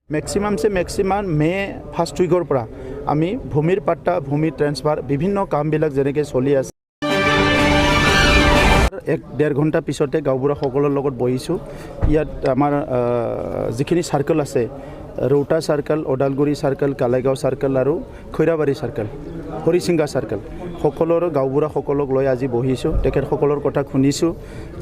maximum से maximum मे first उइकर পৰা আমি ভূমিৰ পাট্টা ভূমি ট্ৰেন্সফাৰ বিভিন্ন কামবিলাক যেনেকৈ চলি আছে 1-1.5 ঘণ্টা পিছতে গাঁওবুঢ়া সকলৰ লগত বহিছোঁ ইয়াত আমাৰ যিখিনি সাৰ্কেল আছে ৰৌটা circle Udalguri circle Kalaigaon circle আৰু খৈৰাবাৰী সাৰ্কেল হৰিসিংগা সাৰ্কেল সকলৰ গাঁওবুঢ়া সকলক লৈ আজি বহিছোঁ তেখেতসকলৰ কথা শুনিছোঁ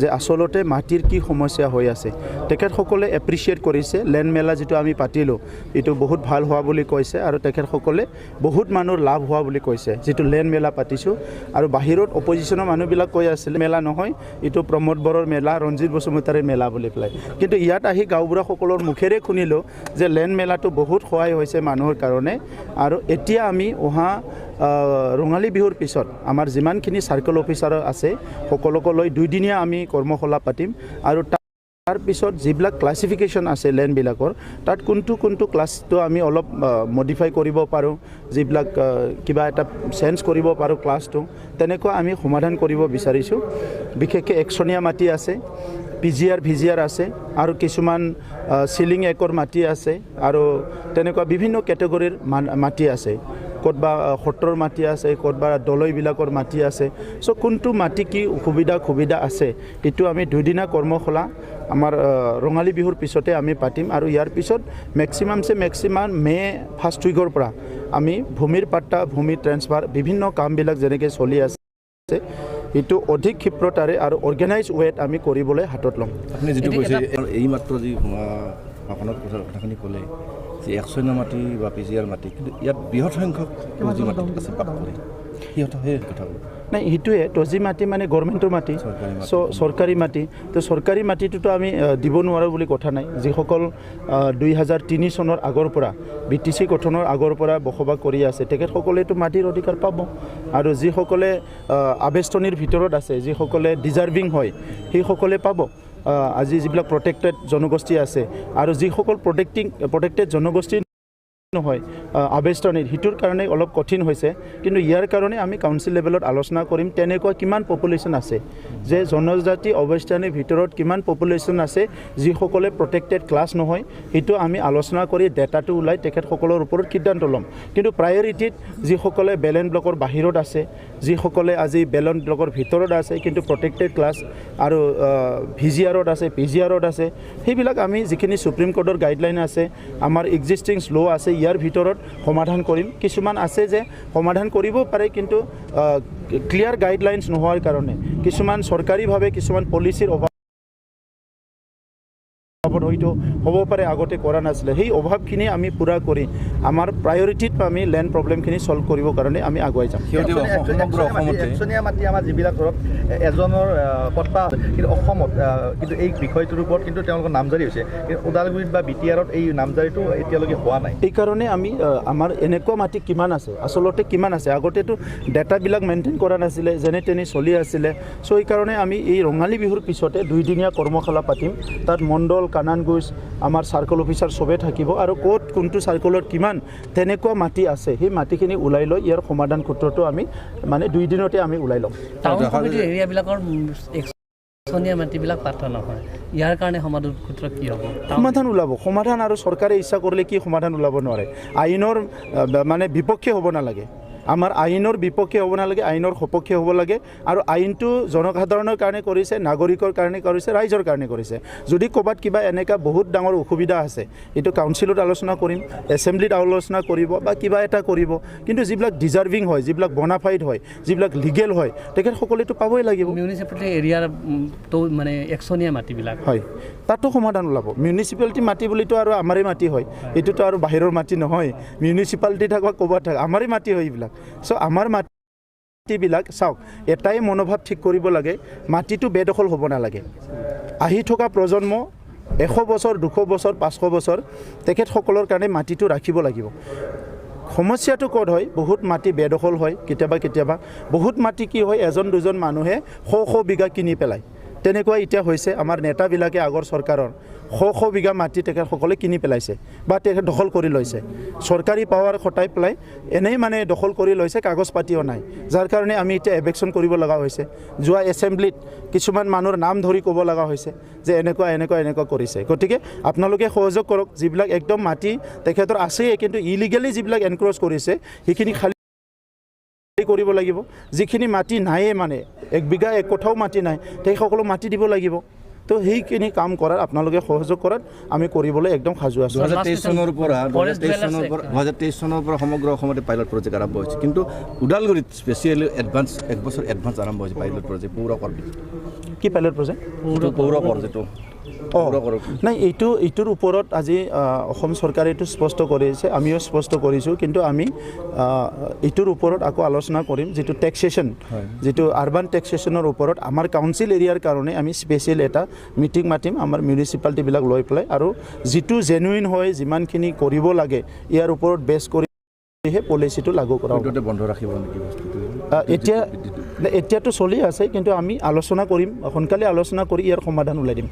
যে আসলতে মাটিৰ কি সমস্যা হৈ আছে তেখেতসকলে এপ্ৰিচিয়েট কৰিছে লেণ্ড মেলা যেটো আমি পাতিলোঁ এটো বহুত ভাল হোৱা বুলি কৈছে আৰু তেখেতসকলে বহুত মানুহৰ লাভ হোৱা বুলি কৈছে যেটো লেণ্ড মেলা পাতিছোঁ আৰু বাহিৰত অপজিশনৰ মানুহবিলাক কৈ আছিল মেলা নহয় এটো প্ৰমোদ বৰৰ মেলা ৰঞ্জিত বসুমতাৰীৰ মেলা বুলি পেলাই কিন্তু ইয়াত আহি গাঁওবুঢ়া সকলৰ মুখেৰে শুনিলোঁ যে লেণ্ড মেলাটো বহুত সহায় হৈছে মানুহৰ কাৰণে আৰু এতিয়া আমি অহা ৰঙালী বিহুৰ পিছত আমাৰ যিমানখিনি সাৰ্কেল অফিচাৰ আছে সকলোকে লৈ 2 দিনীয়া আমি কৰ্মশালা পাতিম আৰু তাৰ পিছত যিবিলাক ক্লাসিফিকেশন আছে লেণ্ড বিলাকৰ তাত কোনটো ক্লাসটো আমি অলপ মডিফাই কৰিব পাৰো যিবিলাক কিবা এটা চেঞ্জ কৰিব পাৰো ক্লাসটো তেনেকুৱা আমি সমাধান কৰিব বিচাৰিছো বিশেষকৈ একশনীয়া মাটি আছে পিজিআৰ ভিজিআৰ আছে আৰু কিছুমান সিলিং একৰ মাটি আছে আৰু তেনেকুৱা বিভিন্ন ক্যাটেগৰীৰ মাটি আছে কতবা হটৰ মাটি আছে কতবা দলৈবিলাকৰ মাটি আছে সো কোনটো মাটি কি সুবিধা আছে এটো আমি 2 দিনা কৰ্মশালা আমাৰ ৰঙালী বিহুৰ পিছতে আমি পাতিম আৰু ইয়াৰ পিছত मैक्सिमाम से मैक्सिमाम মে ফাৰ্ষ্ট উইকৰ পৰা আমি ভূমিৰ পাট্টা ভূমি ট্ৰেন্সফাৰ বিভিন্ন কামবিলাক যেনেকৈ চলি আছে এটো অধিক ক্ষিপ্ৰতাৰে আৰু অৰ্গানাইজ ৱেত আমি কৰিবলৈ হাতত লম আপুনি যেটো কৈছে এই মাত্ৰ যি আপোনাক কথাখিনি ক'লে যে 100 মাটি বা পিজিআৰ মাটি কিন্তু ইয়াত বৃহৎ সংখ্যক টজি মাটি আছে পাট্টা ইহঁত হে কথা নাই হিটুৱে টজি মাটি মানে গভৰ্ণমেণ্টৰ মাটি সো সৰকাৰি মাটি তো সৰকাৰি মাটিটো আমি দিব নোৱাৰো বুলি কথা নাই যিসকল 2003 চনৰ আগৰ পৰা বিটিসি গঠনৰ আগৰ পৰা বসবাস কৰি আছে তেখেতসকলেটো মাটিৰ অধিকাৰ পাব আৰু যিসকলে আবেষ্টনীৰ ভিতৰত আছে যিসকলে ডিজাৰ্ভিং হয় সেই সকলে পাব আজি যিবিলাক প্ৰটেক্টেড জনগোষ্ঠী আছে আৰু যিসকল প্ৰটেক্টেড জনগোষ্ঠী নহয় আবেষ্টনীৰ হিটুৰ কাৰণে অলপ কঠিন হৈছে কিন্তু ইয়াৰ কাৰণে আমি কাউন্সিল লেভেলত আলোচনা কৰিম তেনেকুৱা কিমান পপুলেশ্যন আছে যে জনজাতি অবেষ্টনীৰ ভিতৰত কিমান পপুলেশ্যন আছে যিসকলে প্ৰটেক্টেড ক্লাছ নহয় হিটু আমি আলোচনা কৰি ডেটাটো উলাই তেখেতসকলৰ ওপৰত সিদ্ধান্ত ল'ম কিন্তু প্ৰায়োৰিটিত যিসকলে বেলেন ব্লকৰ বাহিৰত আছে যিসকলে আজি বেলেন ব্লকৰ ভিতৰত আছে কিন্তু প্ৰটেক্টেড ক্লাছ আৰু ভিজিআৰত আছে পিজিআৰত আছে সেইবিলাক আমি যিখিনি সুপ্ৰিম কোৰ্টৰ গাইডলাইন আছে আমাৰ এক্সিষ্টিং ল আছে ইয়াৰ ভিতৰত সমাধান কৰিম কিছুমান আছে যে সমাধান কৰিব পাৰে কিন্তু ক্লিয়াৰ গাইডলাইনছ নোহোৱাৰ কাৰণে কিছুমান সৰকাৰীভাৱে কিছুমান পলিচিৰ অভাৱ হয়তো হ'ব পাৰে আগতে কৰা নাছিলে সেই অভাৱখিনি আমি পুৰা কৰি আমাৰ প্ৰায়োৰিটিত আমি লেণ্ড প্ৰব্লেমখিনি সলভ কৰিবৰ কাৰণে আমি আগুৱাই যাম সমগ্ৰ অসমত একশনীয়া মাটি আমাৰ যিবিলাক ধৰক এজনৰ পট্টা কিন্তু অসমত কিন্তু এই বিষয়টোৰ ওপৰত কিন্তু তেওঁলোকৰ নামজাৰি হৈছে কিন্তু ওদালগুৰিত বা BTRত এই নামজাৰিটো এতিয়ালৈকে হোৱা নাই এই কাৰণে আমি আমাৰ এনেকুৱা মাটি কিমান আছে আসলতে কিমান আছে আগতেতো ডেটাবিলাক মেইনটেইন কৰা নাছিলে যেনে তেনে চলি আছিলে সো এই কাৰণে আমি এই ৰঙালী বিহুৰ পিছতে 2 দিনীয়া কৰ্মশালা পাতিম তাত মণ্ডল কানানগুছ আমাৰ সাৰ্কেল অফিচাৰ সবে থাকিব আৰু কোট কোনটো সাৰ্কেলত কিমান তেনেকুৱা মাটি আছে সেই মাটিখিনি উলাই লৈ ইয়াৰ সমাধান ক্ষেত্ৰটো আমি মানে 2 দিনতে আমি উলাই লম টাউন কমিটি এৰিয়াবিলাকৰ একশনীয়া মাটিবিলাক পাত্তা নহয় ইয়াৰ কাৰণে সমাধান ক্ষেত্ৰ কি হ'ব সমাধান ওলাব সমাধান আৰু চৰকাৰে ইচ্ছা কৰিলে কি সমাধান ওলাব নোৱাৰে আইনৰ মানে বিপক্ষে হ'ব নালাগে আমাৰ আইনৰ বিপক্ষে হ'ব নালাগে আইনৰ সপক্ষে হ'ব লাগে আৰু আইনটো জনসাধাৰণৰ কাৰণে কৰিছে নাগৰিকৰ কাৰণে কৰিছে ৰাইজৰ কাৰণে কৰিছে যদি ক'বাত কিবা এনেকা বহুত ডাঙৰ অসুবিধা আছে এটো কাউন্সিলত আলোচনা কৰিম এছেম্বলিত আলোচনা কৰিব বা কিবা এটা কৰিব কিন্তু যিবিলাক ডিজাৰ্ভিং হয় যিবিলাক বনাফাইড হয় যিবিলাক লিগেল হয় তেখেতসকলেতো পাবই লাগিব মিউনিচিপালিটি এৰিয়াৰ তো মানে একশনীয়া মাটিবিলাক হয় তাতো সমাধান ওলাব মিউনিচিপালিটি মাটি বুলিতো আৰু আমাৰে মাটি হয় এটোতো আৰু বাহিৰৰ মাটি নহয় মিউনিচিপালিটি থাকা ক'বাত থাকা আমাৰে মাটি হয় এইবিলাক সো আমাৰ মাটিবিলাক চাওক এটাই মনোভাৱ ঠিক কৰিব লাগে মাটিটো বেদখল হ'ব নালাগে আহি থকা প্ৰজন্ম 100 বছৰ 200 বছৰ 500 বছৰ তেখেতসকলৰ কাৰণে মাটিটো ৰাখিব লাগিব সমস্যাটো ক'ত হয় বহুত মাটি বেদখল হয় কেতিয়াবা বহুত মাটি কি হয় এজন দুজন মানুহে 100 বিঘা কিনি পেলায় তেনেকুৱা এতিয়া হৈছে আমাৰ নেতাবিলাকে আগৰ চৰকাৰৰ শ বিঘা মাটি তেখেতসকলে কিনি পেলাইছে বা তেখেত দখল কৰি লৈছে চৰকাৰী পাৱাৰ খটাই পেলাই এনেই মানে দখল কৰি লৈছে কাগজ পাতিও নাই যাৰ কাৰণে আমি এতিয়া এভেকশ্যন কৰিব লগা হৈছে যোৱা এছেম্বলিত কিছুমান মানুহৰ নাম ধৰি ক'ব লগা হৈছে যে এনেকুৱা কৰিছে গতিকে আপোনালোকে সহযোগ কৰক যিবিলাক একদম মাটি তেখেতৰ আছেই কিন্তু ইলিগেলি যিবিলাক এনক্ৰ'চ কৰিছে সেইখিনি খালি কৰিব লাগিব যিখিনি মাটি নাইয়ে মানে 1 বিঘা 1 কঠাও মাটি নাই তেখেতসকলক মাটি দিব লাগিব তো সেইখিনি কাম কৰাৰ আপোনালোকে সহযোগ কৰাত আমি কৰিবলৈ একদম সাজু আছোঁ 2023 চনৰ পৰা সমগ্ৰ অসমতে পাইলট প্ৰজেক্ট আৰম্ভ হৈছে কিন্তু ওদালগুৰিত স্পেচিয়েলি এডভান্স 1 বছৰ এডভান্স আৰম্ভ হৈছে পাইলট প্ৰজেক্ট পৌৰ কৰ কি পাইলট প্ৰজেক্ট পৌৰ কৰ যেটো নাই এইটোৰ ওপৰত আজি অসম চৰকাৰে এইটো স্পষ্ট কৰিছে আমিও স্পষ্ট কৰিছোঁ কিন্তু আমি এইটোৰ ওপৰত আকৌ আলোচনা কৰিম যিটো টেক্সেশ্যন যিটো আৰ্বান টেক্সেশ্যনৰ ওপৰত আমাৰ কাউন্সিল এৰিয়াৰ কাৰণে আমি স্পেচিয়েল এটা মিটিং মাতিম আমাৰ মিউনিচিপালিটিবিলাক লৈ পেলাই আৰু যিটো জেনুইন হয় যিমানখিনি কৰিব লাগে ইয়াৰ ওপৰত বেছ কৰিহে পলিচিটো লাগু কৰা বন্ধ ৰাখিব নেকি বস্তুটো এতিয়াতো চলি আছে কিন্তু আমি আলোচনা কৰিম সোনকালে আলোচনা কৰি ইয়াৰ সমাধান ওলাই দিম